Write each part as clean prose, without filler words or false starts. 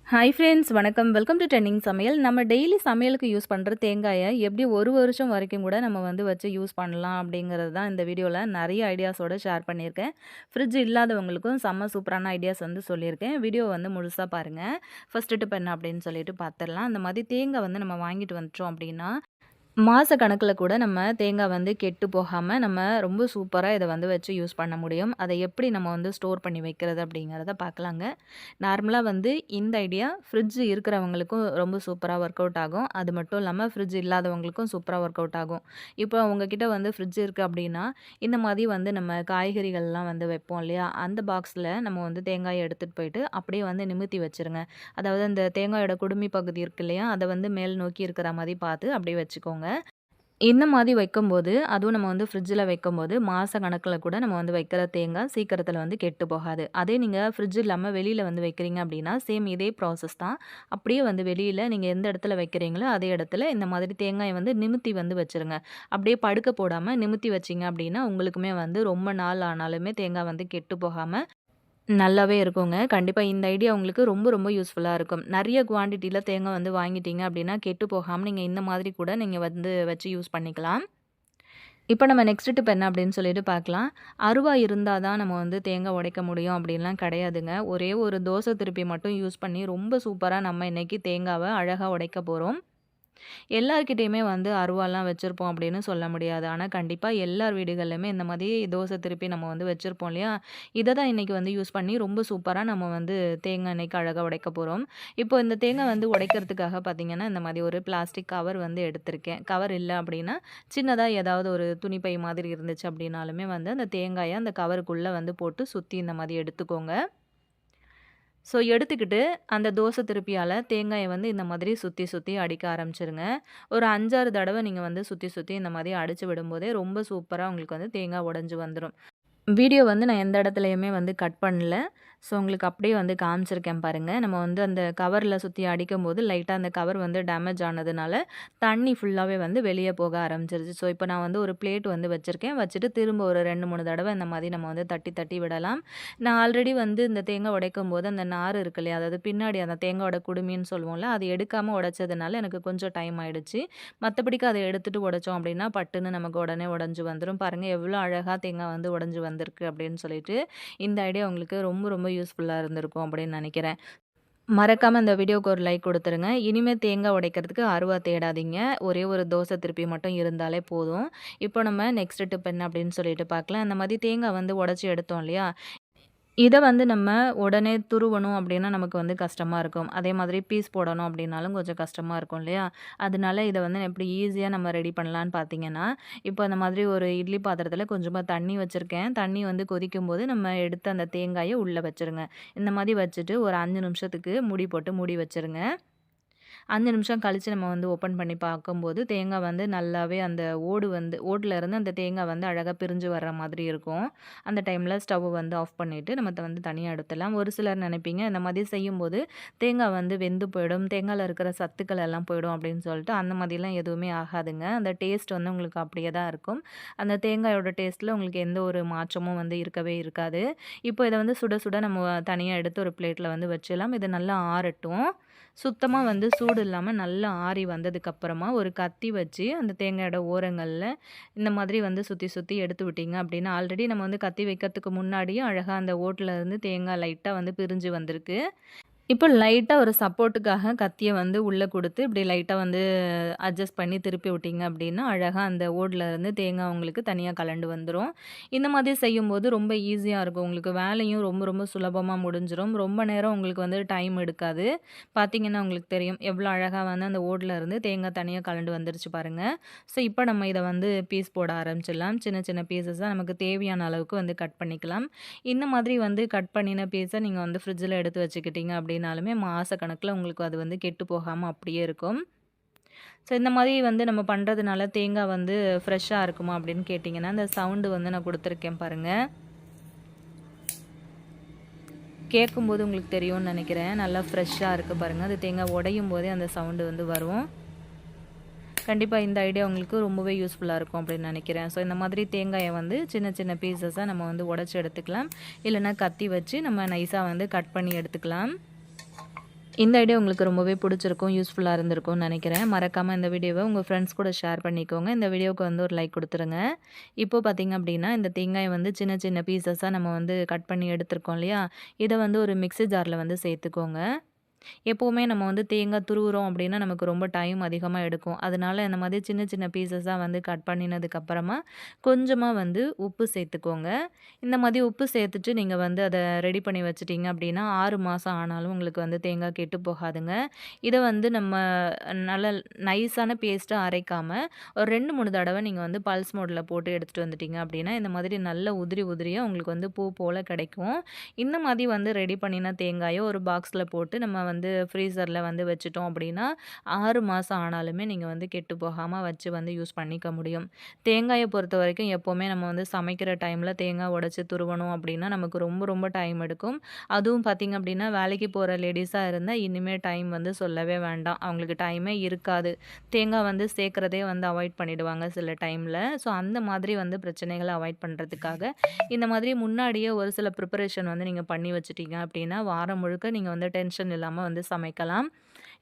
Hi friends, வணக்கம். Welcome to trending சமையல். நம்ம டெய்லி சமையலுக்கு யூஸ் பண்ணுற தேங்காயை எப்படி ஒரு வருஷம் வரைக்கும் கூட நம்ம வச்சு யூஸ் பண்ணலாம் அப்படிங்கிறது தான் இந்த வீடியோவில் நிறைய ஐடியாஸோடு ஷேர் பண்ணியிருக்கேன். ஃப்ரிட்ஜ் இல்லாதவங்களுக்கும் செம்ம சூப்பரான ஐடியாஸ் சொல்லியிருக்கேன். வீடியோ முழுசாக பாருங்கள். ஃபஸ்ட்டு டிப் என்ன அப்படின்னு சொல்லிட்டு பார்த்துடலாம். அந்த மாதிரி தேங்காய் நம்ம வாங்கிட்டு வந்துட்டோம் அப்படின்னா மாத கணக்கில் கூட நம்ம தேங்காய் கெட்டு போகாமல் நம்ம ரொம்ப சூப்பராக இதை வச்சு யூஸ் பண்ண முடியும். அதை எப்படி நம்ம ஸ்டோர் பண்ணி வைக்கிறது அப்படிங்கிறத பார்க்கலாங்க. நார்மலாக இந்த ஐடியா ஃப்ரிட்ஜ் இருக்கிறவங்களுக்கும் ரொம்ப சூப்பராக ஒர்க் அவுட் ஆகும். அது மட்டும் இல்லாமல் ஃப்ரிட்ஜ் இல்லாதவங்களுக்கும் சூப்பராக ஒர்க் அவுட் ஆகும். இப்போ உங்ககிட்ட ஃப்ரிட்ஜ் இருக்குது அப்படின்னா இந்த மாதிரி நம்ம காய்கறிகள்லாம் வைப்போம் இல்லையா, அந்த பாக்ஸில் நம்ம தேங்காயை எடுத்துகிட்டு போயிட்டு அப்படியே நிமித்தி வச்சுருங்க. அதாவது அந்த தேங்காயோட குடுமி பகுதி இருக்கு இல்லையா, அதை மேல் நோக்கி இருக்கிற மாதிரி பார்த்து அப்படியே வச்சுக்கோங்க. இந்த மாதிரி வைக்கும்போது, அதுவும் நம்ம ஃப்ரிட்ஜில வைக்கும்போது, மாச கணக்கில கூட நம்ம வைக்கிற தேங்காய் சீக்கிரத்தில கெட்டு போகாது. அதே நீங்க ஃப்ரிட்ஜ் இல்லாம வெளியில வைக்கிறீங்க அப்படின்னா, சேம் இதே ப்ராசஸ் தான். அப்படியே வெளியில நீங்க எந்த இடத்துல வைக்கிறீங்களோ, அதே இடத்துல இந்த மாதிரி தேங்காய நிமித்தி வச்சுருங்க. அப்படியே படுக்க போடாம நிமித்தி வச்சீங்க அப்படின்னா, உங்களுக்குமே ரொம்ப நாள் ஆனாலுமே தேங்காய் கெட்டு போகாம நல்லாவே இருக்குங்க. கண்டிப்பா இந்த ஐடியா உங்களுக்கு ரொம்ப ரொம்ப யூஸ்ஃபுல்லா இருக்கும். நெறைய குவான்டிட்டில தேங்காய் வாங்கிட்டீங்க அப்படின்னா, கெட்டு போகாம நீங்க இந்த மாதிரி கூட நீங்க வச்சு யூஸ் பண்ணிக்கலாம். இப்ப நம்ம நெக்ஸ்ட் டிப் என்ன அப்படின்னு சொல்லிட்டு பார்க்கலாம். அருவா இருந்தா தான் நம்ம தேங்காய் உடைக்க முடியும் அப்படின்லாம் கிடையாதுங்க. ஒரே ஒரு தோசை திருப்பி மட்டும் யூஸ் பண்ணி ரொம்ப சூப்பரா நம்ம இன்னைக்கு தேங்காவ அழகா உடைக்க போறோம். எல்லார்கிட்டயுமே அருவாலாம் வச்சிருப்போம் அப்படின்னு சொல்ல முடியாது. ஆனா, கண்டிப்பா எல்லார் வீடுகள்லயுமே இந்த மாதிரி தோசை திருப்பி நம்ம வச்சிருப்போம் இல்லையா? இத தான் இன்னைக்கு யூஸ் பண்ணி ரொம்ப சூப்பரா நம்ம தேங்காய் இன்னைக்கு அழகா உடைக்க போறோம். இப்போ இந்த தேங்காய் உடைக்கிறதுக்காக பார்த்தீங்கன்னா, இந்த மாதிரி ஒரு பிளாஸ்டிக் கவர் எடுத்திருக்கேன். கவர் இல்ல அப்படின்னா, சின்னதா ஏதாவது ஒரு துணிப்பை மாதிரி இருந்துச்சு அப்படின்னாலுமே அந்த தேங்காய அந்த கவருக்குள்ள போட்டு சுத்தி இந்த மாதிரி எடுத்துக்கோங்க. ஸோ எடுத்துக்கிட்டு, அந்த தோசை திருப்பியால தேங்காய இந்த மாதிரி சுத்தி, சுத்தி அடிக்க ஆரம்பிச்சுருங்க. ஒரு 5, 6 தடவ நீங்க சுத்தி, சுத்தி இந்த மாதிரி அடிச்சு விடும்போதே, ரொம்ப சூப்பரா உங்களுக்கு தேங்காய் உடைஞ்சு வந்துரும். வீடியோ நான் எந்த இடத்துலயுமே கட் பண்ணல. ஸோ உங்களுக்கு அப்படியே காமிச்சிருக்கேன் பாருங்க. நம்ம அந்த கவர்ல சுத்தி அடிக்கும்போது லைட்டா அந்த கவர் டேமேஜ் ஆனதுனால, தண்ணி ஃபுல்லாவே வெளிய போக ஆரம்பிச்சிருச்சு. ஸோ இப்போ நான் ஒரு பிளேட் வச்சிருக்கேன். வச்சுட்டு திரும்ப ஒரு 2, 3 தடவ இந்த மாதிரி நம்ம தட்டி, தட்டி விடலாம். நான் ஆல்ரெடி இந்த தேங்காய் உடைக்கும்போது அந்த நார் இருக்கு இல்லையா, அதாவது பின்னாடி அந்த தேங்காயோட குடுமின்னு சொல்லுவோம்ல, அது எடுக்காம உடைச்சதுனால எனக்கு கொஞ்சம் டைம் ஆயிடுச்சு. மத்தபடிக்கு அத எடுத்துட்டு உடைச்சோம் அப்படின்னா, பட்டுன்னு நமக்கு உடனே உடைஞ்சு வந்துரும். பாருங்க எவ்வளோ அழகா தேங்காய் உடைஞ்சு வந்திருக்கு அப்படின்னு சொல்லிட்டு. இந்த ஐடியா உங்களுக்கு ரொம்ப ரொம்ப யூஸ்ஃபுல்லா இருந்திருக்கும் அப்படின்னு நினைக்கிறேன். மறக்காம இந்த வீடியோக்கு ஒரு லைக் குடுத்துருங்க. இனிமே தேங்காய் உடைக்கிறதுக்கு அருவா தேடாதீங்க. ஒரே ஒரு தோசை திருப்பி மட்டும் இருந்தாலே போதும். இப்போ நம்ம நெக்ஸ்ட் டிப் என்ன அப்படின்னு சொல்லிட்டு பார்க்கலாம். அந்த மாதிரி தேங்காய் உடைச்சு எடுத்தோம் இல்லையா? இத நம்ம உடனே துருவணும் அப்படின்னா நமக்கு கஷ்டமா இருக்கும். அதே மாதிரி பீஸ் போடணும் அப்படின்னாலும் கொஞ்சம் கஷ்டமா இருக்கும் இல்லையா? அதனால இத எப்படி ஈஸியா நம்ம ரெடி பண்ணலான்னு பார்த்தீங்கன்னா, இப்போ அந்த மாதிரி ஒரு இட்லி பாத்திரத்தில கொஞ்சமா தண்ணி வச்சிருக்கேன். தண்ணி கொதிக்கும்போது நம்ம எடுத்த அந்த தேங்காய உள்ள வச்சுருங்க. இந்த மாதிரி வச்சுட்டு ஒரு 5 நிமிஷத்துக்கு மூடி போட்டு மூடி வச்சுருங்க. 5 நிமிஷம் கழிச்சு நம்ம ஓப்பன் பண்ணி பார்க்கும்போது, தேங்காய் நல்லாவே அந்த ஓட்டுல இருந்து அந்த தேங்காய் அழகா பிரிஞ்சு வர்ற மாதிரி இருக்கும். அந்த டைம்ல ஸ்டவ் ஆஃப் பண்ணிட்டு நம்ம தனியா எடுத்துடலாம். ஒரு சிலர் நினைப்பீங்க, இந்த மாதிரி செய்யும்போது தேங்காய் வெந்து போயிடும், தேங்காய்ல இருக்கிற சத்துக்கள் எல்லாம் போயிடும் அப்படின்னு சொல்லிட்டு, அந்த மாதிரிலாம் எதுவுமே ஆகாதுங்க. அந்த டேஸ்ட் உங்களுக்கு அப்படியே தான் இருக்கும். அந்த தேங்காயோட டேஸ்ட்ல உங்களுக்கு எந்த ஒரு மாற்றமும் இருக்கவே இருக்காது. இப்போ இத சுட சுட நம்ம தனியா எடுத்து ஒரு பிளேட்ல வச்சிடலாம். இது நல்லா ஆறட்டும். சுத்தமா சூடு இல்லாம நல்லா ஆறி வந்ததுக்கப்புறமா, ஒரு கத்தி வச்சு அந்த தேங்காயோட ஓரங்கள்ல இந்த மாதிரி சுத்தி சுத்தி எடுத்து விட்டீங்க அப்படின்னா, ஆல்ரெடி நம்ம கத்தி வைக்கிறதுக்கு முன்னாடியே அழகா அந்த ஓட்டுல இருந்து தேங்காய் லைட்டா பிரிஞ்சு வந்திருக்கு. இப்போ லைட்டா ஒரு சப்போர்ட்டுக்காக கத்திய உள்ள குடுத்து, இப்படி லைட்டா அட்ஜஸ்ட் பண்ணி திருப்பி விட்டீங்க அப்படின்னா, அழகா அந்த ஓடுல இருந்து தேங்காய் உங்களுக்கு தனியா கலண்டு வந்துரும். இந்த மாதிரி செய்யும்போது ரொம்ப ஈஸியா இருக்கும். உங்களுக்கு வேலையும் ரொம்ப ரொம்ப சுலபமா முடிஞ்சிரும். ரொம்ப நேரம் உங்களுக்கு டைம் எடுக்காது. பார்த்தீங்கன்னா உங்களுக்கு தெரியும். எவ்வளோ அழகா அந்த ஓடுல இருந்து தேங்காய் தனியா கலண்டு வந்துருச்சு பாருங்க. ஸோ இப்போ நம்ம இத பீஸ் போட ஆரம்பிச்சிடலாம். சின்ன சின்ன பீஸஸா நமக்கு தேவையான அளவுக்கு கட் பண்ணிக்கலாம். இந்த மாதிரி கட் பண்ணின பீஸ நீங்க ஃப்ரிட்ஜில எடுத்து வச்சுக்கிட்டீங்க அப்படின்னாலுமே, மாசக்கணக்குல உங்களுக்கு அது கெட்டு போகாம அப்படியே இருக்கும். ஸோ இந்த மாதிரி நம்ம பண்ணுறதுனால தேங்காய் ஃப்ரெஷ்ஷா இருக்குமா அப்படின்னு கேட்டிங்கன்னா, அந்த சவுண்டு நான் குடுத்துருக்கேன் பாருங்க. கேட்கும்போது உங்களுக்கு தெரியும்னு நினைக்கிறேன். நல்லா ஃப்ரெஷ்ஷா இருக்கு பாருங்க. அது தேங்காய் உடையும் போதே அந்த சவுண்டு வரும். கண்டிப்பா இந்த ஐடியா உங்களுக்கு ரொம்பவே யூஸ்ஃபுல்லா இருக்கும் அப்படின்னு நினைக்கிறேன். ஸோ இந்த மாதிரி தேங்காய சின்ன சின்ன பீஸஸா நம்ம உடைச்சு எடுத்துக்கலாம். இல்லைன்னா கத்தி வச்சு நம்ம நைஸா கட் பண்ணி எடுத்துக்கலாம். இந்த ஐடியா உங்களுக்கு ரொம்பவே பிடிச்சிருக்கும், யூஸ்ஃபுல்லா இருந்திருக்கும்னு நெனைக்கிறேன். மறக்காம இந்த வீடியோவ உங்க ஃப்ரெண்ட்ஸ் கூட ஷேர் பண்ணிக்கோங்க. இந்த வீடியோவுக்கு வந்து ஒரு லைக் குடுத்துருங்க. இப்போ பார்த்தீங்க அப்டின்னா, இந்த தேங்காய வந்து சின்ன சின்ன பீசஸா நம்ம வந்து கட் பண்ணி எடுத்துருக்கோம் இல்லையா? இத வந்து ஒரு மிக்ஸி ஜார்ல வந்து சேர்த்துக்கோங்க. எப்பவுமே நம்ம வந்து தேங்காய் துருவுறோம் அப்படின்னா, நமக்கு ரொம்ப டைம் அதிகமா எடுக்கும். அதனால இந்த மாதிரி சின்ன சின்ன பீஸஸா வந்து கட் பண்ணினதுக்கு அப்புறமா, கொஞ்சமா வந்து உப்பு சேர்த்துக்கோங்க. இந்த மாதிரி உப்பு சேர்த்துட்டு நீங்க வந்து அத ரெடி பண்ணி வச்சுட்டீங்க அப்படின்னா, 6 மாசம் ஆனாலும் உங்களுக்கு வந்து தேங்காய் கெட்டு போகாதுங்க. இத வந்து நம்ம நல்ல நைஸான பேஸ்ட்டா அரைக்காம, ஒரு 2, 3 தடவ நீங்க வந்து பல்ஸ் மோட்ல போட்டு எடுத்துட்டு வந்துட்டீங்க அப்படின்னா, இந்த மாதிரி நல்ல உதிரி உதிரியா உங்களுக்கு வந்து பூ போல கிடைக்கும். இந்த மாதிரி வந்து ரெடி பண்ணின தேங்காய ஒரு பாக்ஸ்ல போட்டு நம்ம வந்து ஃப்ரீசர்ல வந்து வச்சுட்டோம் அப்படின்னா, 6 மாசம் ஆனாலுமே நீங்க வந்து கெட்டு போகாம வச்சு வந்து யூஸ் பண்ணிக்க முடியும். தேங்காய பொறுத்தவரைக்கும் எப்பவுமே நம்ம வந்து சமைக்கிற டைம்ல தேங்காய் உடைச்சு துருவணும் அப்படின்னா, நமக்கு ரொம்ப ரொம்ப டைம் எடுக்கும். அதுவும் பார்த்தீங்க அப்படின்னா, வேலைக்கு போற லேடீஸா இருந்தா இனிமே டைம் வந்து சொல்லவே வேண்டாம். அவங்களுக்கு டைமே இருக்காது. தேங்காய் வந்து சேர்க்கிறதே வந்து அவாய்ட் பண்ணிடுவாங்க சில டைம்ல. ஸோ அந்த மாதிரி வந்து பிரச்சனைகள அவாய்ட் பண்றதுக்காக, இந்த மாதிரி முன்னாடியே ஒரு சில ப்ரிப்பரேஷன் வந்து நீங்க பண்ணி வச்சுட்டீங்க அப்படின்னா, வாரம் முழுக்க நீங்க வந்து டென்ஷன் இல்லாம வந்து சமைக்கலாம்.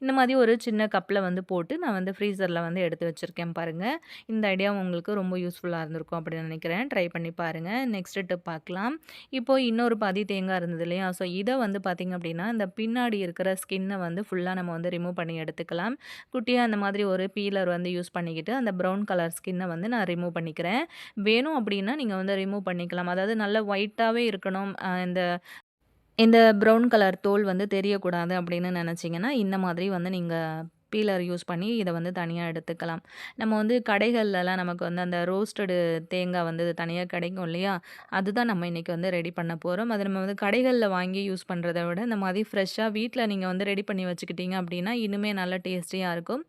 இந்த மாதிரி ஒரு சின்ன கப்ல வந்து போட்டு நான் வந்து ஃப்ரீசர்ல வந்து எடுத்து வச்சிருக்கேன் பாருங்க. இந்த ஐடியா உங்களுக்கு ரொம்ப யூஸ்ஃபுல்லா இருந்திருக்கும் அப்படின்னு நினைக்கிறேன். ட்ரை பண்ணி பாருங்க. நெக்ஸ்ட் டிப் பார்க்கலாம். இப்போ இன்னொரு பாதி தேங்காய் இருந்தது இல்லையா? ஸோ இத வந்து பார்த்தீங்க அப்படின்னா, இந்த பின்னாடி இருக்கிற ஸ்கின்ன வந்து ஃபுல்லா நம்ம வந்து ரிமூவ் பண்ணி எடுத்துக்கலாம். குட்டியா அந்த மாதிரி ஒரு பீலர் வந்து யூஸ் பண்ணிக்கிட்டு, அந்த ப்ரவுன் கலர் ஸ்கின்ன வந்து நான் ரிமூவ் பண்ணிக்கிறேன். வேணும் அப்படின்னா நீங்க வந்து ரிமூவ் பண்ணிக்கலாம். அதாவது நல்ல ஒயிட்டாவே இருக்கணும். இந்த இந்த ப்ரவுன் கலர் தோல் வந்து தெரியக்கூடாது அப்படின்னு நெனச்சீங்கன்னா, இந்த மாதிரி வந்து நீங்க பீலர் யூஸ் பண்ணி இத வந்து தனியா எடுத்துக்கலாம். நம்ம வந்து கடைகள்லலாம் நமக்கு வந்து அந்த ரோஸ்டடு தேங்காய் வந்து தனியா கிடைக்கும் இல்லையா? அதுதான் நம்ம இன்னைக்கு வந்து ரெடி பண்ண போறோம். அது நம்ம வந்து கடைகள்ல வாங்கி யூஸ் பண்றத விட, இந்த மாதிரி ஃப்ரெஷ்ஷா வீட்ல நீங்க வந்து ரெடி பண்ணி வச்சுக்கிட்டீங்க அப்படின்னா, இன்னுமே நல்லா டேஸ்டியா இருக்கும்.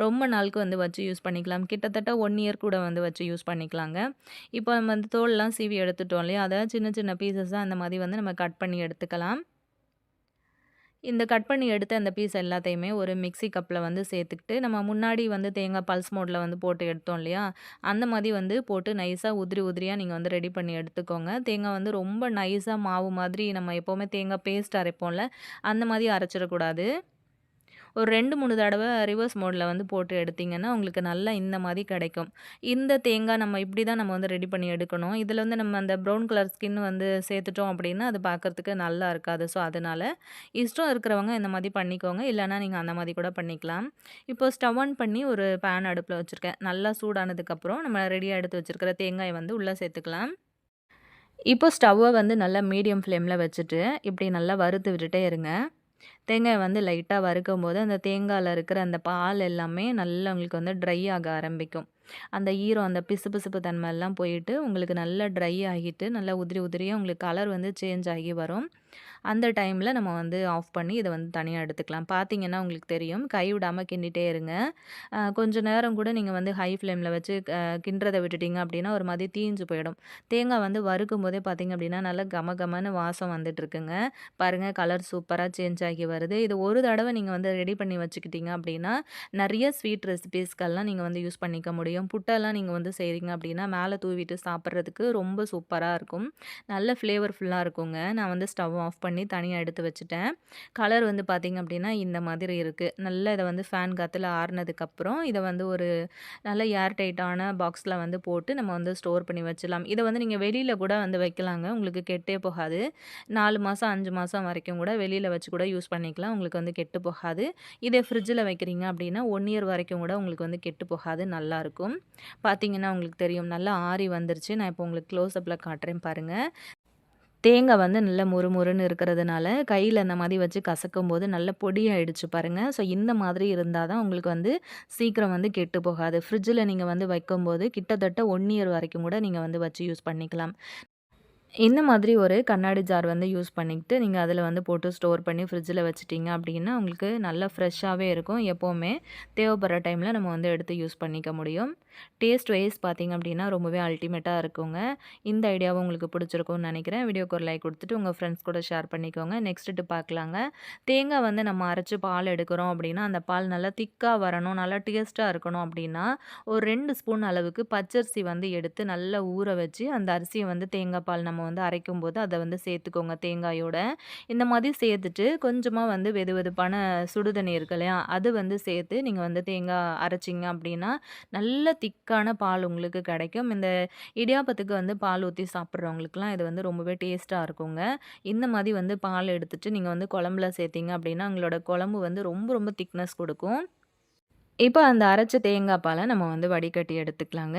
ரொம்ப நாளுக்கு வந்து வச்சு யூஸ் பண்ணிக்கலாம். கிட்டத்தட்ட 1 இயர் கூட வந்து வச்சு யூஸ் பண்ணிக்கலாங்க. இப்போ நம்ம வந்து தோல்லாம் சீவி எடுத்துட்டோம் இல்லையா? அத சின்ன சின்ன பீசஸா அந்த மாதிரி வந்து நம்ம கட் பண்ணி எடுத்துக்கலாம். இந்த கட் பண்ணி எடுத்த அந்த பீஸ் எல்லாத்தையுமே ஒரு மிக்ஸி கப்ல வந்து சேர்த்துக்கிட்டு, நம்ம முன்னாடி வந்து தேங்காய் பல்ஸ் மோட்ல வந்து போட்டு எடுத்தோம் இல்லையா? அந்த மாதிரி வந்து போட்டு நைஸா உதிரி உதிரியா நீங்க வந்து ரெடி பண்ணி எடுத்துக்கோங்க. தேங்காய் வந்து ரொம்ப நைஸா மாவு மாதிரி நம்ம எப்பவுமே தேங்காய் பேஸ்ட் அரைப்போம்ல, அந்த மாதிரி அரைச்சிடக்கூடாது. ஒரு 2, 3 தடவ ரிவர்ஸ் மோட்ல வந்து போட்டு எடுத்தீங்கன்னா, உங்களுக்கு நல்லா இந்த மாரி கிடைக்கும். இந்த தேங்காய் நம்ம இப்படி தான் நம்ம வந்து ரெடி பண்ணி எடுக்கணும். இதில வந்து நம்ம அந்த ப்ரவுன் கலர் ஸ்கின் வந்து சேர்த்துட்டோம் அப்படின்னா, அது பார்க்கறதுக்கு நல்லா இருக்காது. ஸோ, அதனால இஷ்டம் இருக்கிறவங்க இந்த மாரி பண்ணிக்கோங்க. இல்லன்னா நீங்க அந்த மாரி கூட பண்ணிக்கலாம். இப்போ ஸ்டவ் ஆன் பண்ணி ஒரு பேன் அடுப்புல வச்சிருக்கேன். நல்லா சூடானதுக்கப்புறம் நம்ம ரெடியா எடுத்து வச்சிருக்கிற தேங்காய வந்து உள்ள சேர்த்துக்கலாம். இப்போ ஸ்டவ்வ வந்து நல்லா மீடியம் ஃப்ளேம்ல வச்சுட்டு, இப்படி நல்லா வறுத்து விட்டுட்டே இருங்க. தேங்காய வந்து லைட்டா வறுக்கும்போது, அந்த தேங்காய்ல இருக்கிற அந்த பால் எல்லாமே நல்லா உங்களுக்கு வந்து ட்ரை ஆக ஆரம்பிக்கும். அந்த ஈரம், அந்த பிசுபிசுப்பு தன்மை எல்லாம் போயிட்டு, உங்களுக்கு நல்லா ட்ரை ஆகிட்டு, நல்லா உதிரி உதிரியா உங்களுக்கு கலர் வந்து சேஞ்ச் ஆகி வரும். அந்த டைம்ல நம்ம வந்து ஆஃப் பண்ணி இத வந்து தனியா எடுத்துக்கலாம். பார்த்தீங்கன்னா உங்களுக்கு தெரியும். கை விடாம கிண்டிட்டே இருங்க. கொஞ்ச நேரம் கூட நீங்க வந்து ஹை ஃப்ளேம்ல வச்சு கிண்டுறத விட்டுட்டீங்க அப்டின்னா, ஒரு மாதிரி தீஞ்சு போயிடும். தேங்காய் வந்து வறுக்கும்போதே பார்த்தீங்க அப்டின்னா, நல்லா கமகமன்னு வாசம் வந்துட்டுருக்குங்க. பாருங்க கலர் சூப்பரா சேஞ்ச் ஆகி வருது. இது ஒரு தடவ நீங்க வந்து ரெடி பண்ணி வச்சுக்கிட்டீங்க அப்டின்னா, நெறைய ஸ்வீட் ரெசிபீஸ்க்கெல்லாம் நீங்க வந்து யூஸ் பண்ணிக்க முடியும். புட்டெல்லாம் நீங்க வந்து செய்றீங்க அப்டின்னா, மேல தூவிட்டு சாப்பிடுறதுக்கு ரொம்ப சூப்பரா இருக்கும். நல்ல ஃப்ளேவர்ஃபுல்லா இருக்குங்க. நான் வந்து ஸ்டவ் ஆஃப் பண்ணி தனியா எடுத்து வச்சுட்டேன். கலர் வந்து பார்த்தீங்க அப்டின்னா, இந்த மாதிரி இருக்கு. நல்லா இத வந்து ஃபேன் காத்துல ஆறுனதுக்கப்புறம், இத வந்து ஒரு நல்ல ஏர் டைட்டான பாக்ஸ்ல வந்து போட்டு நம்ம வந்து ஸ்டோர் பண்ணி வச்சுலாம். இத வந்து நீங்க வெளியில கூட வந்து வைக்கலாங்க. உங்களுக்கு கெட்டே போகாது. 4 மாசம், 5 மாசம் வரைக்கும் கூட வெளியில வச்சு கூட யூஸ் பண்ணிக்கலாம். உங்களுக்கு வந்து கெட்டு போகாது. இதே ஃப்ரிட்ஜ்ல வைக்கிறீங்க அப்டின்னா, 1 இயர் வரைக்கும் கூட உங்களுக்கு வந்து கெட்டு போகாது. நல்லாருக்கும். பார்த்தீங்கன்னா உங்களுக்கு தெரியும். நல்லா ஆறி வந்துருச்சு. நான் இப்போ உங்களுக்கு க்ளோஸ் அப்ல காட்டுறேன் பாருங்க. தேங்காய் வந்து நல்லா மொறுமொறுன்னு இருக்கிறதுனால, கையில இந்த மாரி வச்சு கசக்கும்போது நல்ல பொடியாயிடுச்சு பாருங்க. ஸோ இந்த மாதிரி இருந்தா தான் உங்களுக்கு வந்து சீக்கிரம் வந்து கெட்டு போகாது. ஃப்ரிட்ஜில நீங்க வந்து வைக்கும்போது கிட்டத்தட்ட 1 இயர் வரைக்கும் கூட நீங்க வந்து வச்சு யூஸ் பண்ணிக்கலாம். இந்த மாதிரி ஒரு கண்ணாடி ஜார் வந்து யூஸ் பண்ணிக்கிட்டு, நீங்க அதில வந்து போட்டு ஸ்டோர் பண்ணி ஃப்ரிட்ஜில வச்சுட்டீங்க அப்டின்னா, உங்களுக்கு நல்லா ஃப்ரெஷ்ஷாவே இருக்கும். எப்பவுமே தேவைப்படுற டைம்ல நம்ம வந்து எடுத்து யூஸ் பண்ணிக்க முடியும். டேஸ்ட் வைஸ் பார்த்தீங்க அப்டின்னா, ரொம்பவே அல்டிமேட்டா இருக்குங்க. இந்த ஐடியாவும் உங்களுக்கு பிடிச்சிருக்கும்னு நெனைக்கிறேன். வீடியோக்கு ஒரு லைக் குடுத்துட்டு உங்க ஃப்ரெண்ட்ஸ் கூட ஷேர் பண்ணிக்கோங்க. நெக்ஸ்ட் டிப் பார்க்கலாங்க. தேங்காய் வந்து நம்ம அரைச்சு பால் எடுக்கிறோம் அப்டின்னா, அந்த பால் நல்லா திக்கா வரணும், நல்லா டேஸ்ட்டா இருக்கணும் அப்டின்னா, ஒரு 2 ஸ்பூன் அளவுக்கு பச்சரிசி வந்து எடுத்து நல்லா ஊற வச்சு, அந்த அரிசிய வந்து தேங்காய் பால் நம்ம நம்ம வந்து அரைக்கும்போது அத வந்து சேர்த்துக்கோங்க தேங்காயோட. இந்த மாதிரி சேர்த்துட்டு கொஞ்சமா வந்து வெதுவெதுப்பான சுடுதண்ணி இருக்கு இல்லையா? அது வந்து சேர்த்து நீங்க வந்து தேங்காய் அரைச்சீங்க அப்படின்னா, நல்ல திக்கான பால் உங்களுக்கு கிடைக்கும். இந்த இடியாப்பத்துக்கு வந்து பால் ஊத்தி சாப்பிடுறவங்களுக்குலாம் இது வந்து ரொம்பவே டேஸ்ட்டா இருக்குங்க. இந்த மாதிரி வந்து பால் எடுத்துட்டு நீங்க வந்து குழம்புல சேர்த்தீங்க அப்படின்னா, உங்களோட குழம்பு வந்து ரொம்ப ரொம்ப திக்னஸ் குடுக்கும். இப்ப அந்த அரைச்ச தேங்காய் பால நம்ம வந்து வடிகட்டி எடுத்துக்கலாங்க.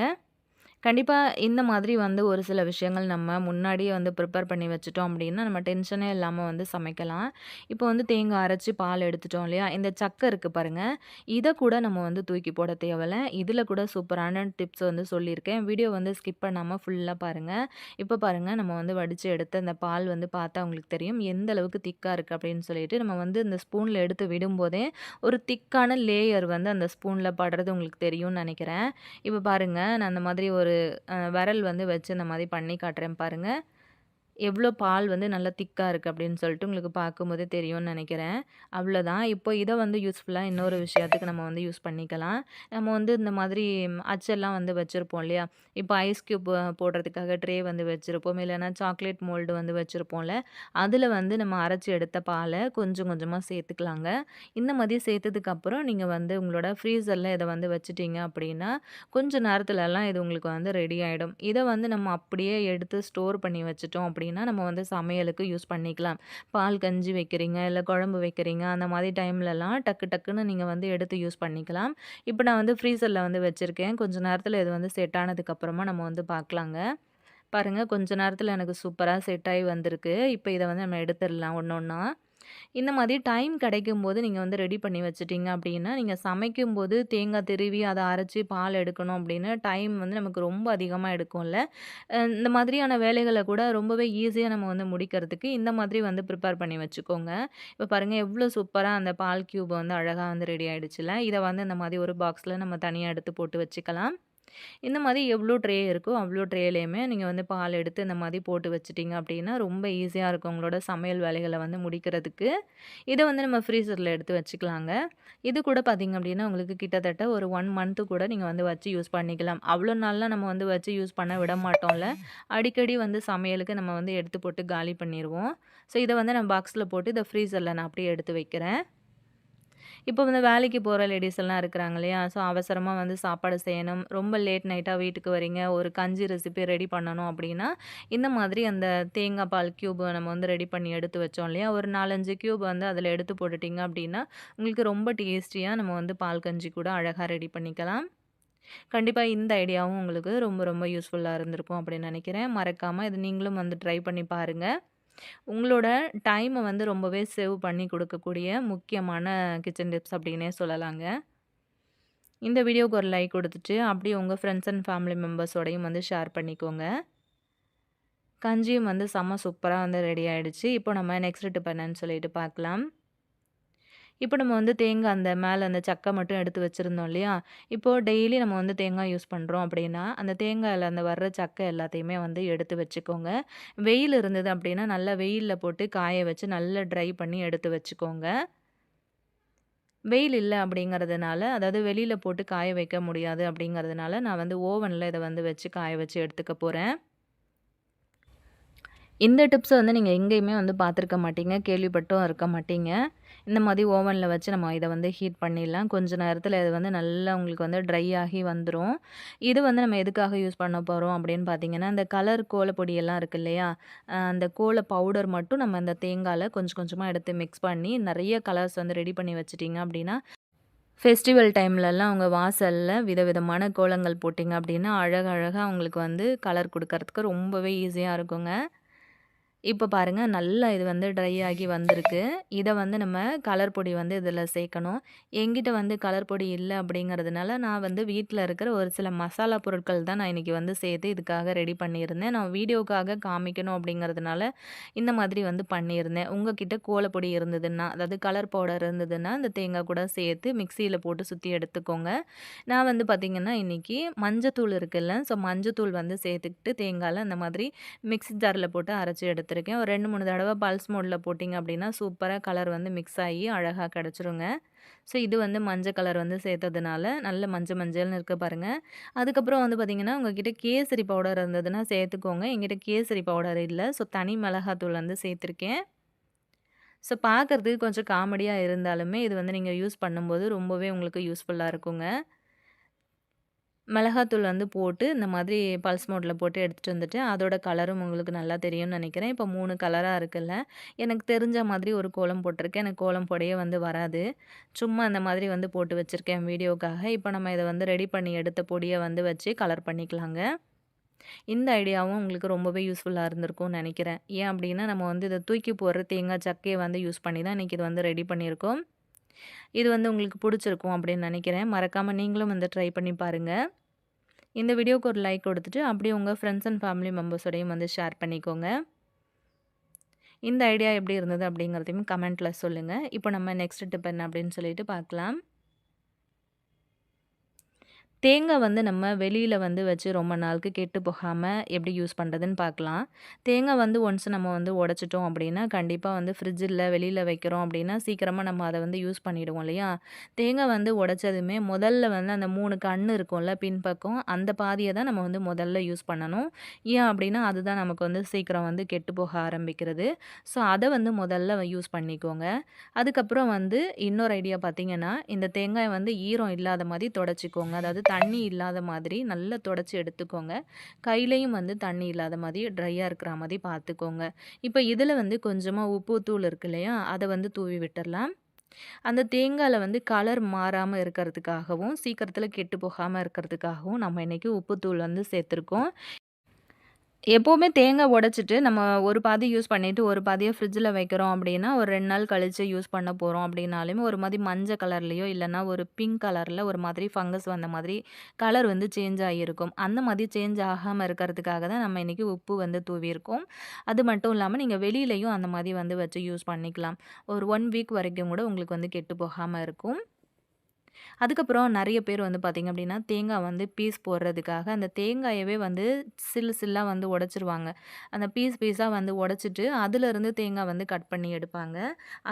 கண்டிப்பா இந்த மாதிரி வந்து ஒரு சில விஷயங்கள் நம்ம முன்னாடியே வந்து ப்ரிப்பேர் பண்ணி வச்சுட்டோம் அப்படின்னா, நம்ம டென்ஷனே இல்லாம வந்து சமைக்கலாம். இப்போ வந்து தேங்காய் அரைச்சு பால் எடுத்துட்டோம் இல்லையா? இந்த சக்க இருக்கு பாருங்க. இத கூட நம்ம வந்து தூக்கி போட தேவையில்ல. இதில கூட சூப்பரான டிப்ஸ் வந்து சொல்லியிருக்கேன். வீடியோ வந்து ஸ்கிப் பண்ணாம ஃபுல்லா பாருங்க. இப்போ பாருங்க நம்ம வந்து வடிச்சு எடுத்த அந்த பால் வந்து பார்த்தா உங்களுக்கு தெரியும். எந்த அளவுக்கு திக்கா இருக்கு அப்படின்னு சொல்லிட்டு, நம்ம வந்து இந்த ஸ்பூன்ல எடுத்து விடும்போதே, ஒரு திக்கான லேயர் வந்து அந்த ஸ்பூன்ல படுறது உங்களுக்கு தெரியும்னு நெனைக்கிறேன். இப்ப பாருங்க, நான் அந்த மாதிரி ஒரு விரல் வந்து வச்சு இந்த மாரி பண்ணி காட்டுறேன் பாருங்க. எவ்வளோ பால் வந்து நல்லா திக்கா இருக்கு அப்படின்னு சொல்லிட்டு உங்களுக்கு பார்க்கும்போதே தெரியும்னு நெனைக்கிறேன். அவ்வளோதான். இப்போ இத வந்து யூஸ்ஃபுல்லா இன்னொரு விஷயத்துக்கு நம்ம வந்து யூஸ் பண்ணிக்கலாம். நம்ம வந்து இந்த மாதிரி அச்செல்லாம் வந்து வச்சிருப்போம் இல்லையா? இப்போ ஐஸ் கியூப் போடுறதுக்காக ட்ரே வந்து வச்சிருப்போம். இல்லைன்னா சாக்லேட் மோல்டு வந்து வச்சிருப்போம்ல. அதில வந்து நம்ம அரைச்சு எடுத்த பால கொஞ்சம் கொஞ்சமா சேர்த்துக்கலாங்க. இந்த மாதிரி சேர்த்ததுக்கப்புறம் நீங்க வந்து உங்களோட ஃப்ரீசர்ல இத வந்து வச்சுட்டீங்க அப்படின்னா, கொஞ்ச நேரத்துலலாம் இது உங்களுக்கு வந்து ரெடி ஆயிடும். இத வந்து நம்ம அப்படியே எடுத்து ஸ்டோர் பண்ணி வச்சுட்டோம் அப்படின்னா, நம்ம வந்து சமையலுக்கு யூஸ் பண்ணிக்கலாம். பால் கஞ்சி வைக்கிறீங்க, இல்ல குழம்பு வைக்கிறீங்க, அந்த மாதிரி டைம்லலாம் டக்கு டக்குன்னு நீங்க வந்து எடுத்து யூஸ் பண்ணிக்கலாம். இப்ப நான் வந்து ஃப்ரீசர்ல வந்து வச்சிருக்கேன். கொஞ்ச நேரத்துல இது வந்து செட் ஆனதுக்கு அப்புறமா நம்ம வந்து பார்க்கலாங்க. பாருங்க கொஞ்ச நேரத்துல எனக்கு சூப்பரா செட் ஆயி வந்திருக்கு. இப்ப இத வந்து நம்ம எடுத்துறலாம் ஒண்ணொண்ணா. இந்த மாதிரி டைம் கிடைக்கும்போது நீங்க வந்து ரெடி பண்ணி வச்சுட்டீங்க அப்படின்னா, நீங்க சமைக்கும்போது தேங்காய் திருவி அத அரைச்சு பால் எடுக்கணும் அப்படின்னு டைம் வந்து நமக்கு ரொம்ப அதிகமா எடுக்கும்ல. இந்த மாதிரியான வேலைகள கூட ரொம்பவே ஈஸியா நம்ம வந்து முடிக்கிறதுக்கு இந்த மாதிரி வந்து ப்ரிப்பேர் பண்ணி வச்சுக்கோங்க. இப்ப பாருங்க எவ்ளோ சூப்பரா அந்த பால் கியூப் வந்து அழகா வந்து ரெடி ஆயிடுச்சுல்ல. இத வந்து இந்த மாதிரி ஒரு பாக்ஸ்ல நம்ம தனியா எடுத்து போட்டு வச்சுக்கலாம். இந்த மாதிரி எவ்வளோ ட்ரே இருக்கோ, அவ்வளோ ட்ரேலயுமே நீங்க வந்து பால் எடுத்து இந்த மாதிரி போட்டு வச்சுட்டீங்க அப்படின்னா, ரொம்ப ஈஸியா இருக்கும் உங்களோட சமையல் வேலைகள வந்து முடிக்கிறதுக்கு. இத வந்து நம்ம ஃப்ரீசர்ல எடுத்து வச்சுக்கலாங்க. இது கூட பார்த்தீங்க அப்படின்னா, உங்களுக்கு கிட்டத்தட்ட ஒரு 1 மந்த் கூட நீங்க வந்து வச்சு யூஸ் பண்ணிக்கலாம். அவ்வளோ நாள்லாம் நம்ம வந்து வச்சு யூஸ் பண்ண விட மாட்டோம்ல. அடிக்கடி வந்து சமையலுக்கு நம்ம வந்து எடுத்து போட்டு காலி பண்ணிருவோம். ஸோ இத வந்து நான் பாக்ஸ்ல போட்டு இத ஃப்ரீசர்ல நான் அப்படியே எடுத்து வைக்கிறேன். இப்போ வந்து வேலைக்கு போற லேடீஸ் எல்லாம் இருக்கிறாங்க இல்லையா? ஸோ அவசரமா வந்து சாப்பாடு செய்யணும். ரொம்ப லேட் நைட்டா வீட்டுக்கு வரீங்க. ஒரு கஞ்சி ரெசிபி ரெடி பண்ணணும் அப்படின்னா, இந்த மாதிரி அந்த தேங்காய் பால் கியூப் நம்ம வந்து ரெடி பண்ணி எடுத்து வச்சோம் இல்லையா? ஒரு 4, 5 கியூப் வந்து அதில எடுத்து போட்டுட்டீங்க அப்படின்னா, உங்களுக்கு ரொம்ப டேஸ்டியா நம்ம வந்து பால் கஞ்சி கூட அழகா ரெடி பண்ணிக்கலாம். கண்டிப்பா இந்த ஐடியாவும் உங்களுக்கு ரொம்ப ரொம்ப யூஸ்ஃபுல்லா இருந்திருக்கும் அப்படின்னு நினைக்கிறேன். மறக்காம இத நீங்களும் வந்து ட்ரை பண்ணி பாருங்க. உங்களோட டைம வந்து ரொம்பவே சேவ் பண்ணி குடுக்கக்கூடிய முக்கியமான கிச்சன் டிப்ஸ் அப்டின்னே சொல்லலாங்க. இந்த வீடியோக்கு ஒரு லைக் குடுத்துட்டு, அப்படியே உங்க ஃப்ரெண்ட்ஸ் அண்ட் ஃபேமிலி மெம்பர்ஸோடையும் வந்து ஷேர் பண்ணிக்கோங்க. கஞ்சியும் வந்து செம்ம சூப்பரா வந்து ரெடி ஆயிடுச்சு. இப்போ நம்ம நெக்ஸ்ட் டிப் என்னன்னு சொல்லிட்டு பார்க்கலாம். இப்போ நம்ம வந்து தேங்காய் அந்த மேல அந்த சக்க மட்டும் எடுத்து வச்சிருந்தோம் இல்லையா? இப்போ டெய்லி நம்ம வந்து தேங்காய் யூஸ் பண்றோம் அப்படின்னா, அந்த தேங்காயில அந்த வர்ற சக்க எல்லாத்தையுமே வந்து எடுத்து வச்சுக்கோங்க. வெயில் இருந்தது அப்படின்னா, நல்லா வெயில்ல போட்டு காய வச்சு நல்லா ட்ரை பண்ணி எடுத்து வச்சுக்கோங்க. வெயில் இல்ல அப்படிங்கிறதுனால, அதாவது வெளியில போட்டு காய வைக்க முடியாது அப்படிங்கிறதுனால, நான் வந்து ஓவன்ல இத வந்து வச்சு காய வச்சு எடுத்துக்க போறேன். இந்த டிப்ஸ வந்து நீங்க எங்கேயுமே வந்து பார்த்துருக்க மாட்டீங்க. கேள்விப்பட்டும் இருக்க மாட்டீங்க. இந்த மாதிரி ஓவன்ல வச்சு நம்ம இத வந்து ஹீட் பண்ணிடலாம். கொஞ்ச நேரத்தில இது வந்து நல்லா உங்களுக்கு வந்து ட்ரை ஆகி வந்துரும். இது வந்து நம்ம எதுக்காக யூஸ் பண்ண போறோம் அப்படின்னு பார்த்தீங்கன்னா, இந்த கலர் கோலப்பொடி எல்லாம் இருக்கு இல்லையா? அந்த கோல பவுடர் மட்டும் நம்ம இந்த தேங்கால கொஞ்சம் கொஞ்சமா எடுத்து மிக்ஸ் பண்ணி நெறைய கலர்ஸ் வந்து ரெடி பண்ணி வச்சுட்டீங்க அப்படின்னா, ஃபெஸ்டிவல் டைம்லலாம் உங்க வாசல்ல விதவிதமான கோலங்கள் போட்டீங்க அப்படின்னா, அழகழகா உங்களுக்கு வந்து கலர் குடுக்கறதுக்கு ரொம்பவே ஈஸியா இருக்குங்க. இப்ப பாருங்க, நல்லா இது வந்து ட்ரை ஆகி வந்திருக்கு. இத வந்து நம்ம கலர் பொடி வந்து இதில சேர்க்கணும். என்கிட்ட வந்து கலர் பொடி இல்ல அப்படிங்கிறதுனால, நான் வந்து வீட்ல இருக்கிற ஒரு சில மசாலா பொருட்கள் தான் நான் இன்னைக்கு வந்து சேர்த்து இதுக்காக ரெடி பண்ணியிருந்தேன். நான் வீடியோக்காக காமிக்கணும் அப்படிங்கிறதுனால, இந்த மாதிரி வந்து பண்ணியிருந்தேன். உங்ககிட்ட கோலப்பொடி இருந்ததுன்னா, அதாவது கலர் பவுடர் இருந்ததுன்னா, இந்த தேங்காய் கூட சேர்த்து மிக்ஸியில போட்டு சுத்தி எடுத்துக்கோங்க. நான் வந்து பார்த்தீங்கன்னா, இன்னைக்கு மஞ்சத்தூள் இருக்குல்ல, ஸோ மஞ்சத்தூள் வந்து சேர்த்துக்கிட்டு தேங்காய்ல அந்த மாதிரி மிக்ஸி ஜார்ல போட்டு அரைச்சு எடுத்துட்டேன். சேர்த்துருக்கேன். ஒரு 2, 3 தடவ பல்ஸ் மோட்ல போட்டிங்க அப்படின்னா, சூப்பரா கலர் வந்து மிக்ஸ் ஆகி அழகா கிடச்சிருங்க. ஸோ இது வந்து மஞ்சள் கலர் வந்து சேர்த்ததுனால, நல்ல மஞ்சள்னு இருக்கு பாருங்க. அதுக்கப்புறம் வந்து பார்த்தீங்கன்னா, உங்ககிட்ட கேசரி பவுடர் இருந்ததுன்னா சேர்த்துக்கோங்க. என்கிட்ட கேசரி பவுடர் இல்ல. ஸோ தனி மிளகாத்தூள் வந்து சேர்த்துருக்கேன். ஸோ பார்க்கறதுக்கு கொஞ்சம் காமெடியா இருந்தாலுமே, இது வந்து நீங்க யூஸ் பண்ணும்போது ரொம்பவே உங்களுக்கு யூஸ்ஃபுல்லா இருக்குங்க. மிளகாத்தூள் வந்து போட்டு இந்த மாதிரி பல்ஸ் மோட்ல போட்டு எடுத்துட்டு வந்துட்டேன். அதோட கலரும் உங்களுக்கு நல்லா தெரியும்னு நெனைக்கிறேன். இப்போ 3 கலரா இருக்குல்ல. எனக்கு தெரிஞ்ச மாதிரி ஒரு கோலம் போட்டிருக்கேன். எனக்கு கோலம் போடயே வந்து வராது. சும்மா அந்த மாதிரி வந்து போட்டு வச்சிருக்கேன் வீடியோக்காக. இப்போ நம்ம இத வந்து ரெடி பண்ணி எடுத்த பொடிய வந்து வச்சு கலர் பண்ணிக்கலாங்க. இந்த ஐடியாவும் உங்களுக்கு ரொம்பவே யூஸ்ஃபுல்லா இருந்திருக்கும்னு நெனைக்கிறேன். ஏன் அப்டின்னா, நம்ம வந்து இத தூக்கி போடுற தேங்காய் சக்கைய வந்து யூஸ் பண்ணி தான் இன்னைக்கு இது வந்து ரெடி பண்ணியிருக்கோம். இது வந்து உங்களுக்கு புடிச்சிருக்கும் அப்டின்னு நெனைக்கிறேன். மறக்காம நீங்களும் வந்து ட்ரை பண்ணி பாருங்க. இந்த வீடியோவுக்கு ஒரு லைக் கொடுத்துட்டு, அப்படியே உங்க ஃப்ரெண்ட்ஸ் அண்ட் ஃபேமிலி மெம்பர்ஸோடையும் வந்து ஷேர் பண்ணிக்கோங்க. இந்த ஐடியா எப்படி இருந்தது அப்படிங்கிறதையும் கமெண்ட்ல சொல்லுங்க. இப்போ நம்ம நெக்ஸ்ட் டிப் என்ன அப்படின்னு சொல்லிட்டு பார்க்கலாம். தேங்காய் வந்து நம்ம வெளியில வந்து வச்சு ரொம்ப நாளுக்கு கெட்டு போகாம எப்படி யூஸ் பண்ணுறதுன்னு பார்க்கலாம். தேங்காய் வந்து ஒன்ஸ் நம்ம வந்து உடைச்சிட்டோம் அப்படின்னா, கண்டிப்பா வந்து ஃப்ரிட்ஜில வெளியில வைக்கிறோம் அப்படின்னா, சீக்கிரமா நம்ம அத வந்து யூஸ் பண்ணிடுவோம் இல்லையா? தேங்காய் வந்து உடைச்சதுமே முதல்ல வந்து அந்த 3 கண்ணு இருக்கும்ல பின்பக்கம், அந்த பாதிய தான் நம்ம வந்து முதல்ல யூஸ் பண்ணணும். ஏன் அப்படின்னா, அதுதான் நமக்கு வந்து சீக்கிரம் வந்து கெட்டு போக ஆரம்பிக்கிறது. ஸோ அத வந்து முதல்ல யூஸ் பண்ணிக்கோங்க. அதுக்கப்புறம் வந்து இன்னொரு ஐடியா பார்த்தீங்கன்னா, இந்த தேங்காய வந்து ஈரம் இல்லாத மாரி தொடச்சிக்கோங்க. அதாவது தண்ணி இல்லாத மாதிரி நல்லா தொடச்சு எடுத்துக்கோங்க. கையிலயும் வந்து தண்ணி இல்லாத மாரி ட்ரையா இருக்கிற மாரி பார்த்துக்கோங்க. இப்ப இதில வந்து கொஞ்சமா உப்பு தூள் இருக்கு இல்லையா? அத வந்து தூவி விட்டுறலாம். அந்த தேங்காய்ல வந்து கலர் மாறாம இருக்கிறதுக்காகவும், சீக்கிரத்தில கெட்டு போகாம இருக்கிறதுக்காகவும் நம்ம இன்னைக்கு உப்புத்தூள் வந்து சேர்த்துருக்கோம். எப்பவுமே தேங்காய் உடைச்சிட்டு நம்ம ஒரு பாதி யூஸ் பண்ணிட்டு, ஒரு பாதிய ஃப்ரிட்ஜில வைக்கிறோம் அப்படின்னா, ஒரு 2 நாள் கழிச்சு யூஸ் பண்ண போறோம் அப்படின்னாலுமே, ஒரு மாரி மஞ்ச கலர்லயோ இல்லன்னா ஒரு பிங்க் கலர்ல ஒரு மாதிரி ஃபங்கஸ் வந்த மாதிரி கலர் வந்து சேஞ்ச் ஆகியிருக்கும். அந்த மாதிரி சேஞ்ச் ஆகாம இருக்கிறதுக்காக தான் நம்ம இன்னைக்கு உப்பு வந்து தூவியிருக்கோம். அது மட்டும் இல்லாம நீங்க வெளியிலயும் அந்த மாரி வந்து வச்சு யூஸ் பண்ணிக்கலாம். ஒரு 1 வீக் வரைக்கும் கூட உங்களுக்கு வந்து கெட்டு போகாம இருக்கும். அதுக்கப்புறம் நெறைய பேர் வந்து பார்த்தீங்க அப்டின்னா, தேங்காய் வந்து பீஸ் போடுறதுக்காக அந்த தேங்காயவே வந்து சில்லு சில்லா வந்து உடைச்சுருவாங்க. அந்த பீஸா வந்து உடைச்சிட்டு, அதிலருந்து தேங்காய் வந்து கட் பண்ணி எடுப்பாங்க.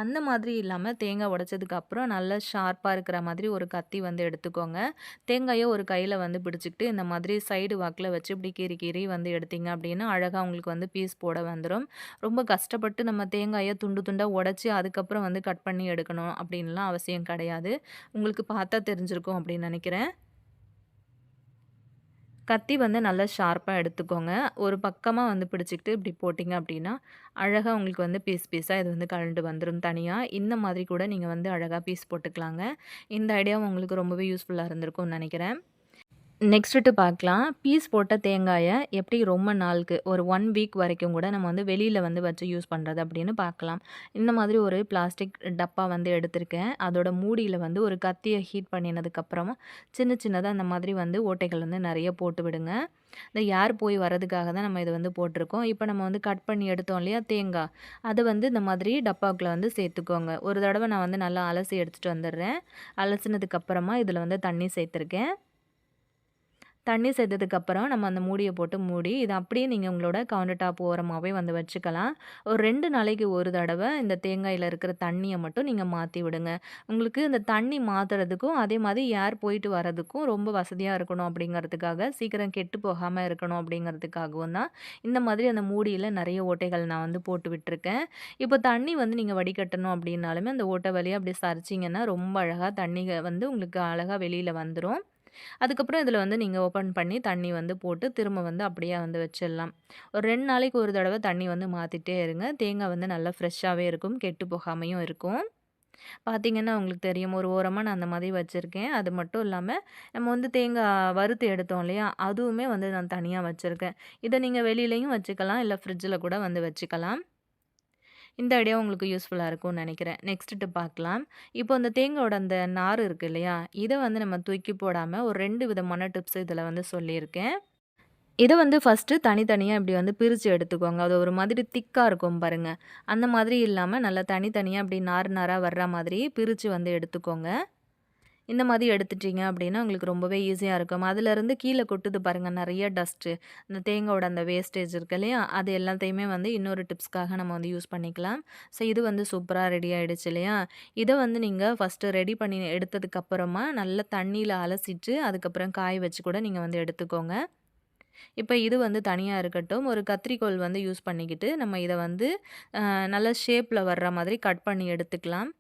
அந்த மாதிரி இல்லாம தேங்காய் உடைச்சதுக்கப்புறம் நல்லா ஷார்ப்பா இருக்கிற மாதிரி ஒரு கத்தி வந்து எடுத்துக்கோங்க. தேங்காய ஒரு கையில வந்து பிடிச்சுக்கிட்டு, இந்த மாதிரி சைடு வாக்குல வச்சு இப்டி கீறி கீறி வந்து எடுத்தீங்க அப்டின்னா, அழகா உங்களுக்கு வந்து பீஸ் போட வந்துரும். ரொம்ப கஷ்டப்பட்டு நம்ம தேங்காய துண்டு துண்டா உடைச்சு, அதுக்கப்புறம் வந்து கட் பண்ணி எடுக்கணும் அப்டின்லாம் அவசியம் கிடையாது. உங்களுக்கு பார்த்தா தெரிஞ்சிருக்கும் அப்படின்னு நினைக்கிறேன். கத்தி வந்து நல்லா ஷார்ப்பா எடுத்துக்கோங்க. ஒரு பக்கமா வந்து பிடிச்சுக்கிட்டு இப்படி போட்டீங்க அப்படின்னா, அழகா உங்களுக்கு வந்து பீஸா இது வந்து கழண்டு வந்துரும் தனியா. இந்த மாதிரி கூட நீங்க வந்து அழகா பீஸ் போட்டுக்கலாங்க. இந்த ஐடியாவும் உங்களுக்கு ரொம்பவே யூஸ்ஃபுல்லா இருந்திருக்கும்னு நினைக்கிறேன். நெக்ஸ்ட்டு பார்க்கலாம். பீஸ் போட்ட தேங்காய எப்படி ரொம்ப நாளுக்கு ஒரு 1 வீக் வரைக்கும் கூட நம்ம வந்து வெளியில வந்து வச்சு யூஸ் பண்றது அப்படின்னு பார்க்கலாம். இந்த மாதிரி ஒரு பிளாஸ்டிக் டப்பா வந்து எடுத்திருக்கேன். அதோட மூடியில வந்து ஒரு கத்திய ஹீட் பண்ணினதுக்கப்புறமா சின்னதா அந்த மாதிரி வந்து ஓட்டைகள் வந்து நெறைய போட்டு விடுங்க. இந்த ஏர் போய் வரதுக்காக தான் நம்ம இத வந்து போட்டிருக்கோம். இப்ப நம்ம வந்து கட் பண்ணி எடுத்தோம் இல்லையா தேங்கா, அத வந்து இந்த மாதிரி டப்பாக்குள்ள வந்து சேர்த்துக்கோங்க. ஒரு தடவ நான் வந்து நல்லா அலசி எடுத்துட்டு வந்துடுறேன். அலசினதுக்கப்புறமா இதில வந்து தண்ணி சேர்த்துருக்கேன். தண்ணி சேர்த்ததுக்கப்புறம் நம்ம அந்த மூடிய போட்டு மூடி, இத அப்படியே நீங்க உங்களோட கவுண்டர் டாப் ஓரமாவே வந்து வச்சுக்கலாம். ஒரு 2 நாளைக்கு ஒரு தடவ இந்த தேங்காயில இருக்கிற தண்ணிய மட்டும் நீங்க மாத்தி விடுங்க. உங்களுக்கு இந்த தண்ணி மாத்துறதுக்கும், அதே மாதிரி ஏர் போயிட்டு வரதுக்கும் ரொம்ப வசதியா இருக்கணும் அப்படிங்கிறதுக்காக, சீக்கிரம் கெட்டு போகாம இருக்கணும் அப்படிங்கிறதுக்காகவும் தான், இந்த மாதிரி அந்த மூடியில நெறைய ஓட்டைகள் நான் வந்து போட்டு விட்டுருக்கேன். இப்போ தண்ணி வந்து நீங்க வடிகட்டணும் அப்படின்னாலுமே, அந்த ஓட்டை வழியா அப்படி சரிச்சீங்கன்னா, ரொம்ப அழகா தண்ணீக வந்து உங்களுக்கு அழகா வெளியில வந்துரும். அதுக்கப்புறம் இதில வந்து நீங்க ஓப்பன் பண்ணி தண்ணி வந்து போட்டு திரும்ப வந்து அப்படியே வந்து வச்சிடலாம். ஒரு 2 நாளைக்கு ஒரு தடவ தண்ணி வந்து மாத்திட்டே இருங்க. தேங்காய் வந்து நல்லா ஃப்ரெஷ்ஷாவே இருக்கும். கெட்டு போகாமயும் இருக்கும். பார்த்தீங்கன்னா, உங்களுக்கு தெரியும். ஒரு ஓரமா நான் அந்த மாதிரி வச்சிருக்கேன். அது மட்டும் இல்லாம, நம்ம வந்து தேங்காய் வறுத்து எடுத்தோம் இல்லையா? அதுவுமே வந்து நான் தனியா வச்சிருக்கேன். இத நீங்க வெளியிலயும் வச்சுக்கலாம். இல்ல ஃப்ரிட்ஜில கூட வந்து வச்சுக்கலாம். இந்த ஐடியா உங்களுக்கு யூஸ்ஃபுல்லா இருக்கும்னு நெனைக்கிறேன். நெக்ஸ்ட் டிப் பார்க்கலாம். இப்போ இந்த தேங்காயோட அந்த நார் இருக்கு இல்லையா? இத வந்து நம்ம தூக்கி போடாம ஒரு 2 விதமான டிப்ஸ் இதில வந்து சொல்லியிருக்கேன். இத வந்து ஃபர்ஸ்ட்டு தனித்தனியா இப்படி வந்து பிரிச்சு எடுத்துக்கோங்க. அது ஒரு மாதிரி திக்கா இருக்கும் பாருங்க. அந்த மாதிரி இல்லாம நல்லா தனித்தனியா இப்படி நார் நாரா வர்ற மாதிரி பிரிச்சு வந்து எடுத்துக்கோங்க. இந்த மாதிரி எடுத்துட்டீங்க அப்படின்னா, உங்களுக்கு ரொம்பவே ஈஸியா இருக்கும். அதிலருந்து கீழ கொட்டுது பாருங்க நெறைய டஸ்ட்டு. இந்த தேங்காயோட அந்த வேஸ்டேஜ் இருக்கு இல்லையா? அது எல்லாத்தையுமே வந்து இன்னொரு டிப்ஸ்க்காக நம்ம வந்து யூஸ் பண்ணிக்கலாம். ஸோ இது வந்து சூப்பரா ரெடி ஆயிடுச்சு இல்லையா? இத வந்து நீங்க ஃபர்ஸ்ட்டு ரெடி பண்ணி எடுத்ததுக்கு அப்புறமா, நல்லா தண்ணீல அலசிட்டு, அதுக்கப்புறம் காய வச்சு கூட நீங்க வந்து எடுத்துக்கோங்க. இப்ப இது வந்து தனியா இருக்கட்டும். ஒரு கத்திரிக்கோல் வந்து யூஸ் பண்ணிக்கிட்டு, நம்ம இத வந்து நல்ல ஷேப்ல வர்ற மாதிரி கட் பண்ணி எடுத்துக்கலாம்.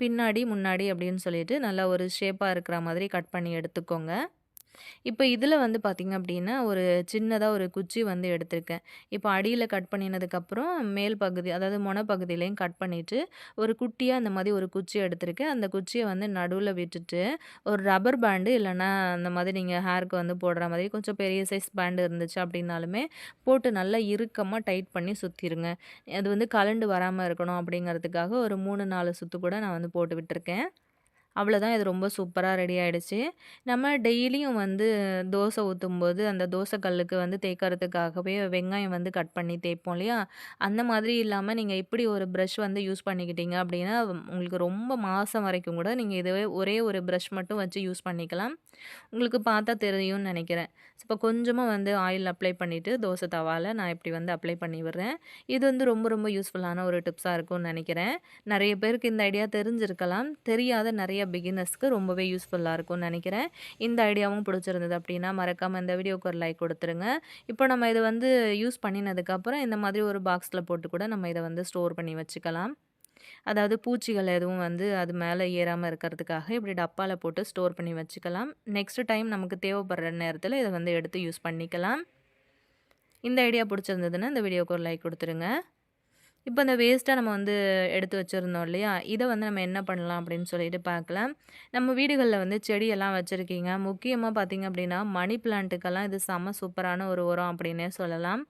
பின்னாடி, முன்னாடி அப்படின்னு சொல்லிட்டு நல்லா ஒரு ஷேப்பா இருக்கிற மாதிரி கட் பண்ணி எடுத்துக்கோங்க. இப்ப இதில வந்து பார்த்தீங்க அப்டின்னா, ஒரு சின்னதா ஒரு குச்சி வந்து எடுத்திருக்கேன். இப்ப அடியில கட் பண்ணினதுக்கப்புறம் மேல் பகுதி, அதாவது மொன பகுதியிலயும் கட் பண்ணிட்டு, ஒரு குட்டியா அந்த மாரி ஒரு குச்சி எடுத்திருக்கேன். அந்த குச்சிய வந்து நடுவுல விட்டுட்டு, ஒரு ரப்பர் பேண்டு இல்லன்னா அந்த மாதிரி நீங்க ஹேருக்கு வந்து போடுற மாதிரி கொஞ்சம் பெரிய சைஸ் பேண்ட் இருந்துச்சு அப்டின்னாலுமே, போட்டு நல்லா இறுக்கமா டைட் பண்ணி சுத்திருங்க. அது வந்து கழண்டு வராம இருக்கணும் அப்டிங்கிறதுக்காக ஒரு 3, 4 சுத்து கூட நான் வந்து போட்டு விட்டுருக்கேன். அவ்வளோதான். இது ரொம்ப சூப்பரா ரெடி ஆயிடுச்சு. நம்ம டெய்லியும் வந்து தோசை ஊத்தும்போது, அந்த தோசை கல்லுக்கு வந்து தேய்க்கறதுக்காகவே வெங்காயம் வந்து கட் பண்ணி தேய்ப்போம் இல்லையா? அந்த மாதிரி இல்லாம நீங்க இப்படி ஒரு பிரஷ் வந்து யூஸ் பண்ணிக்கிட்டீங்க அப்படின்னா, உங்களுக்கு ரொம்ப மாசம் வரைக்கும் கூட நீங்க இதுவே ஒரே ஒரு பிரஷ் மட்டும் வச்சு யூஸ் பண்ணிக்கலாம். உங்களுக்கு பார்த்தா தெரியும்னு நெனைக்கிறேன். இப்போ கொஞ்சமா வந்து ஆயில் அப்ளை பண்ணிட்டு, தோசை தவால நான் இப்படி வந்து அப்ளை பண்ணி விடுறேன். இது வந்து ரொம்ப ரொம்ப யூஸ்ஃபுல்லான ஒரு டிப்ஸா இருக்கும்னு நெனைக்கிறேன். நெறைய பேருக்கு இந்த ஐடியா தெரிஞ்சிருக்கலாம். தெரியாத நெறைய பிகினர்ஸ்க்கு ரொம்பவே யூஸ்ஃபுல்லா இருக்கும்னு நெனைக்கிறேன். இந்த ஐடியாவும் பிடிச்சிருந்தது அப்டின்னா, மறக்காம இந்த வீடியோக்கு ஒரு லைக் குடுத்துருங்க. இப்போ நம்ம இத வந்து யூஸ் பண்ணினதுக்கப்புறம், இந்த மாதிரி ஒரு பாக்ஸ்ல போட்டு கூட நம்ம இத வந்து ஸ்டோர் பண்ணி வச்சுக்கலாம். அதாவது பூச்சிகள் எதுவும் வந்து அது மேல ஏறாம இருக்கிறதுக்காக இப்படி டப்பால போட்டு ஸ்டோர் பண்ணி வச்சுக்கலாம். நெக்ஸ்ட் டைம் நமக்கு தேவைப்படுற நேரத்தில இத வந்து எடுத்து யூஸ் பண்ணிக்கலாம். இந்த ஐடியா பிடிச்சிருந்ததுன்னா, இந்த வீடியோக்கு ஒரு லைக் குடுத்துருங்க. இப்ப இந்த வேஸ்ட்டா நம்ம வந்து எடுத்து வச்சிருந்தோம் இல்லையா? இத வந்து நம்ம என்ன பண்ணலாம் அப்படின்னு சொல்லிட்டு பார்க்கலாம். நம்ம வீடுகள்ல வந்து செடியெல்லாம் வச்சிருக்கீங்க. முக்கியமா பார்த்தீங்க அப்படின்னா, மணி பிளான்ட்டுக்கெல்லாம் இது செம்ம சூப்பரான ஒரு உரம் அப்படின்னே சொல்லலாம்.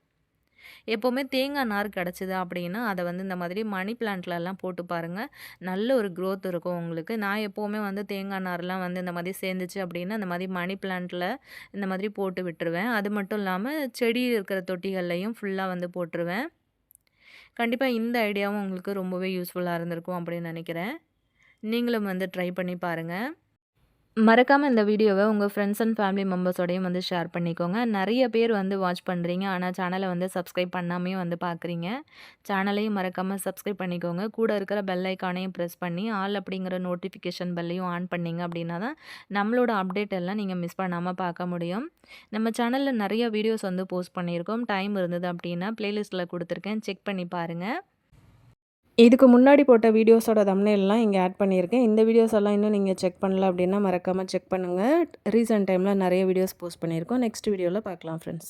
எப்பவுமே தேங்காய் நார் கிடச்சிது அப்படின்னா, அத வந்து இந்த மாதிரி மணி பிளான்ட்லலாம் போட்டு பாருங்க. நல்ல ஒரு குரோத் இருக்கும் உங்களுக்கு. நான் எப்பவுமே வந்து தேங்காய் நார்லாம் வந்து இந்த மாதிரி சேர்ந்துச்சு அப்படின்னா, இந்த மாதிரி மணி பிளான்ட்ல இந்த மாதிரி போட்டு விட்டுருவேன். அது மட்டும் இல்லாம செடி இருக்கிற தொட்டிகள்லயும் ஃபுல்லா வந்து போட்டுருவேன். கண்டிப்பா இந்த ஐடியாவும் உங்களுக்கு ரொம்பவே யூஸ்ஃபுல்லா இருந்திருக்கும் அப்படின்னு நெனைக்கிறேன். நீங்களும் வந்து ட்ரை பண்ணி பாருங்க. மறக்காம இந்த வீடியோவ உங்க ஃப்ரெண்ட்ஸ் அண்ட் ஃபேமிலி மெம்பர்ஸோடையும் வந்து ஷேர் பண்ணிக்கோங்க. நெறைய பேர் வந்து வாட்ச் பண்றீங்க. ஆனா சேனல வந்து சப்ஸ்கிரைப் பண்ணாமயும் வந்து பார்க்குறீங்க. சேனலையும் மறக்காம சப்ஸ்கிரைப் பண்ணிக்கோங்க. கூட இருக்கிற பெல் ஐகானையும் பிரஸ் பண்ணி, ஆல் அப்படிங்கிற நோட்டிஃபிகேஷன் பெல்லையும் ஆன் பண்ணீங்க அப்படின்னா தான் நம்மளோட அப்டேட் எல்லாம் நீங்க மிஸ் பண்ணாம பார்க்க முடியும். நம்ம சேனல்ல நெறைய வீடியோஸ் வந்து போஸ்ட் பண்ணியிருக்கோம். டைம் இருந்தது அப்படின்னா பிளேலிஸ்ட்ல குடுத்துருக்கேன். செக் பண்ணி பாருங்க. இதுக்கு முன்னாடி போட்ட வீடியோஸோட தம்ப்நெயில்லாம் இங்க ஆட் பண்ணியிருக்கேன். இந்த வீடியோஸ் எல்லாம் இன்னும் நீங்க செக் பண்ணல அப்டின்னா, மறக்காம செக் பண்ணுங்க. ரீசென்ட் டைம்ல நெறைய வீடியோஸ் போஸ்ட் பண்ணியிருக்கோம். நெக்ஸ்ட் வீடியோல பார்க்கலாம் ஃப்ரெண்ட்ஸ்.